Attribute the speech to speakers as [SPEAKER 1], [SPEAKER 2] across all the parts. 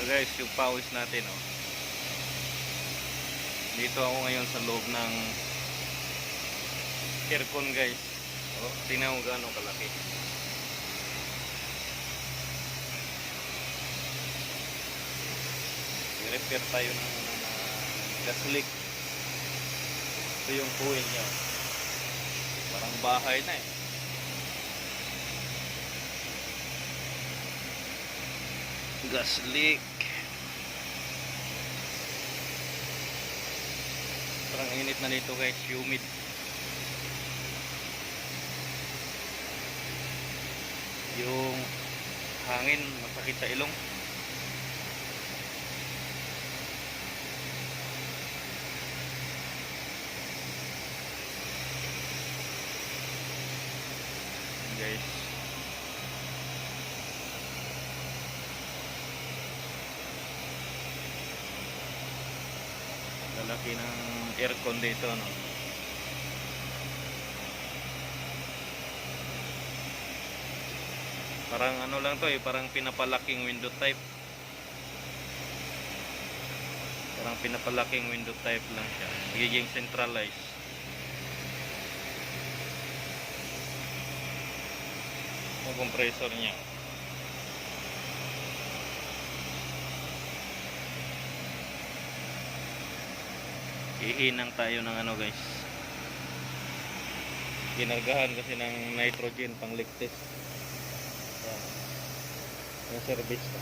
[SPEAKER 1] Guys, yung pawis natin, oh. Dito ako ngayon sa loob ng aircon, guys. Oh, tingnan mo gaano kalaki. I-repair tayo ng gas leak. Ito yung coil niya. Parang bahay na eh. Gas leak. Parang init na nito, guys, humid. Yung hangin masakit sa ilong. Guys, lalaki ng aircon dito, no? Parang ano lang to eh, parang pinapalaking window type. Parang pinapalaking window type lang siya. Magiging centralized. Yung compressor niya. Ihinang tayo ng ano, guys. Ginargahan kasi ng nitrogen pang leak test. Yan. Yung service ka.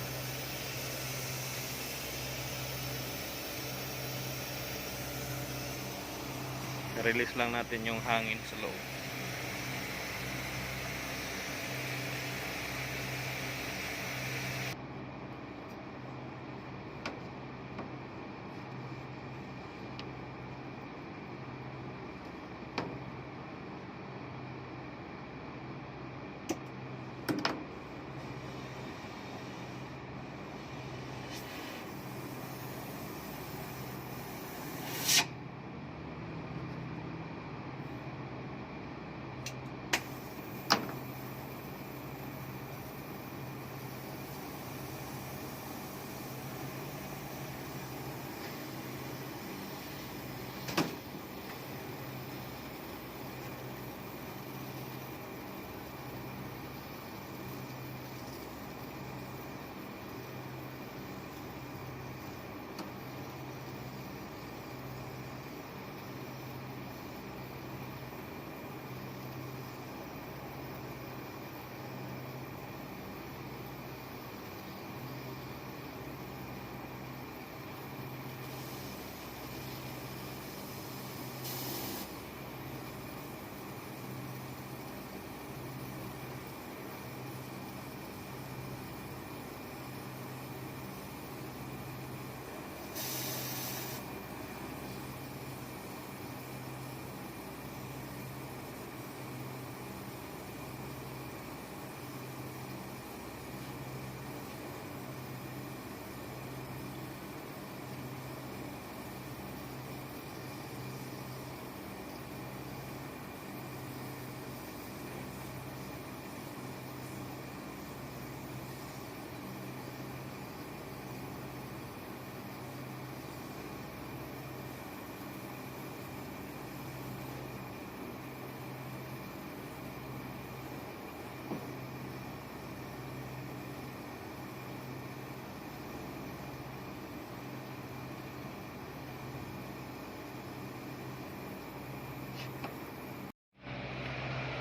[SPEAKER 1] Release lang natin yung hangin sa loob.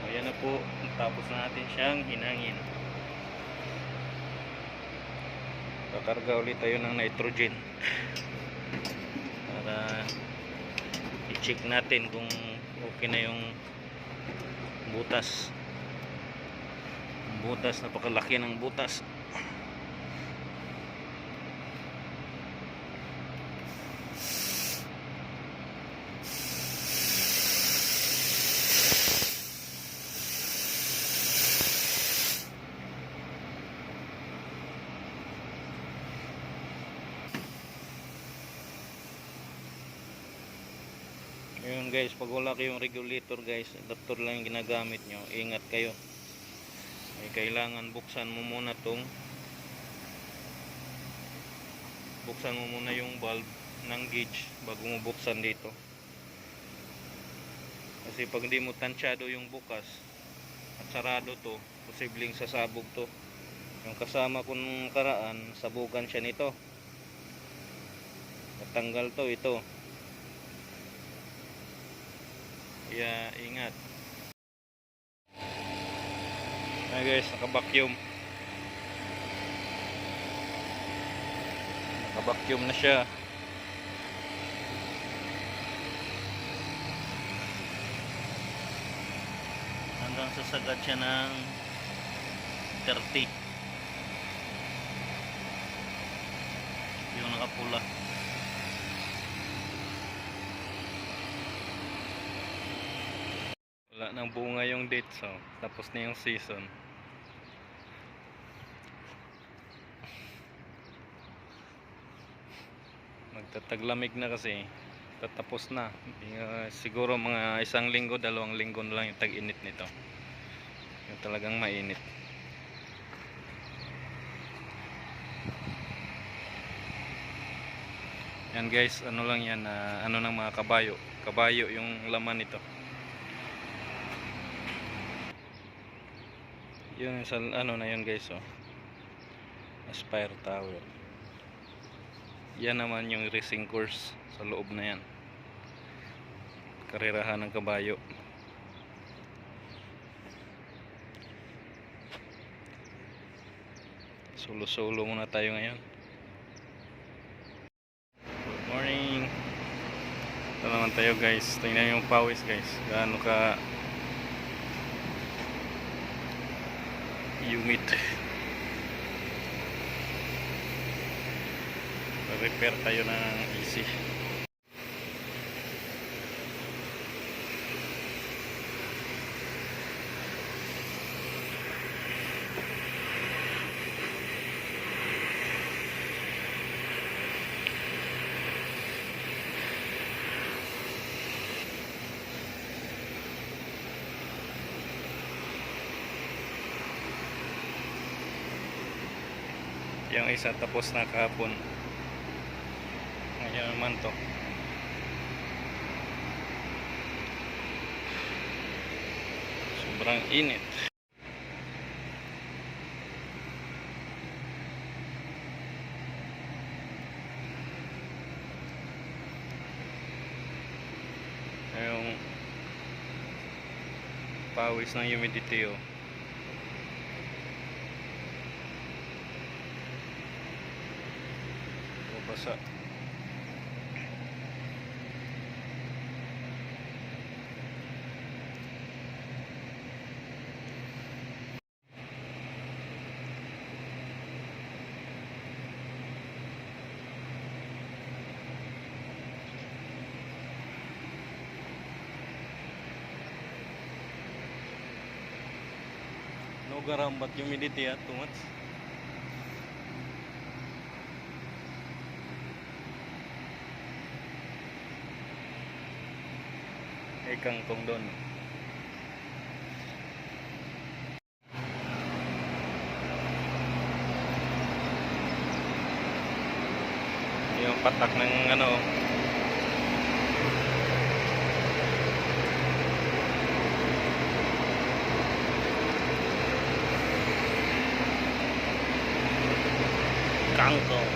[SPEAKER 1] Ayan na po, tapos na natin siyang hinangin. Kakarga ulit tayo ng nitrogen para i-check natin kung okay na yung butas. Napakalaki ng butas. Ayun guys, pag wala kayong regulator guys, adapter lang yung ginagamit nyo, ingat kayo. Ay kailangan buksan mo muna tong
[SPEAKER 2] buksan mo muna yung valve ng gauge bago mo buksan dito. Kasi pag hindi mo tansyado yung bukas at sarado to, posibleng sasabog to. Yung kasama ko nung karaan, sabugan siya nito. Natanggal to ito. Kaya ingat. Ayan guys, naka-vacuum. Naka-vacuum na siya. Hanggang sasagad siya ng 30. Yung nakapula. Wala nang bunga yung date, so tapos na yung season. Magtataglamig na kasi, tatapos na. Siguro mga 1 linggo, 2 linggo na lang yung tag-init nito. Yung talagang mainit. Yan guys, ano lang yan, ano ng mga kabayo. Kabayo yung laman nito. Yung sa ano na yun guys, oh. Aspire Tower. Yan naman yung racing course sa loob na yan. Karerahan ng kabayo. Solo-solo muna tayo ngayon. Good morning. Ito naman tayo guys. Tingnan yung pawis guys. Gaano ka humid. Repair tayo ng easy. Yung isa tapos na kahapon. Ngayon naman to. Sobrang init. Yung pawis ng humidity, oh. Basa. No garambat humidity, too much. Kangkong doon. Yung patak ng ano. Kangkong.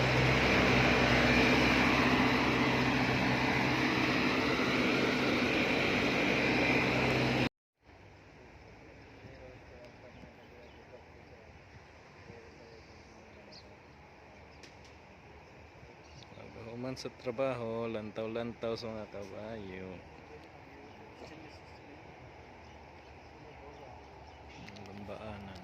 [SPEAKER 2] Man sa trabaho, lantaw-lantaw sa mga kabayo. Lambaanan.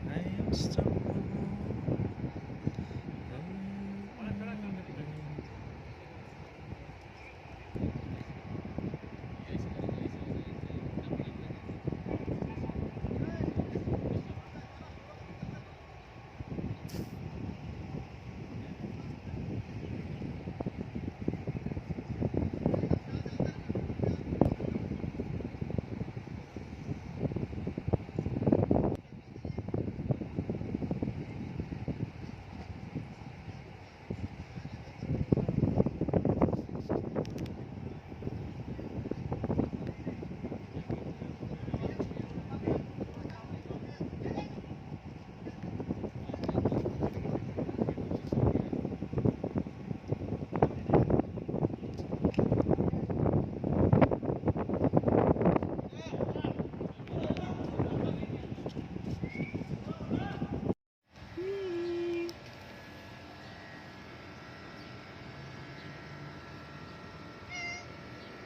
[SPEAKER 2] I am strong.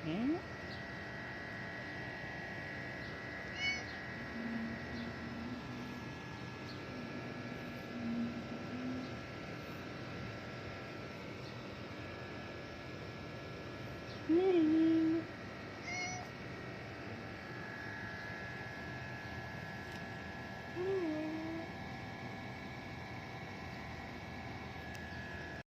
[SPEAKER 2] Hmm? Hmm.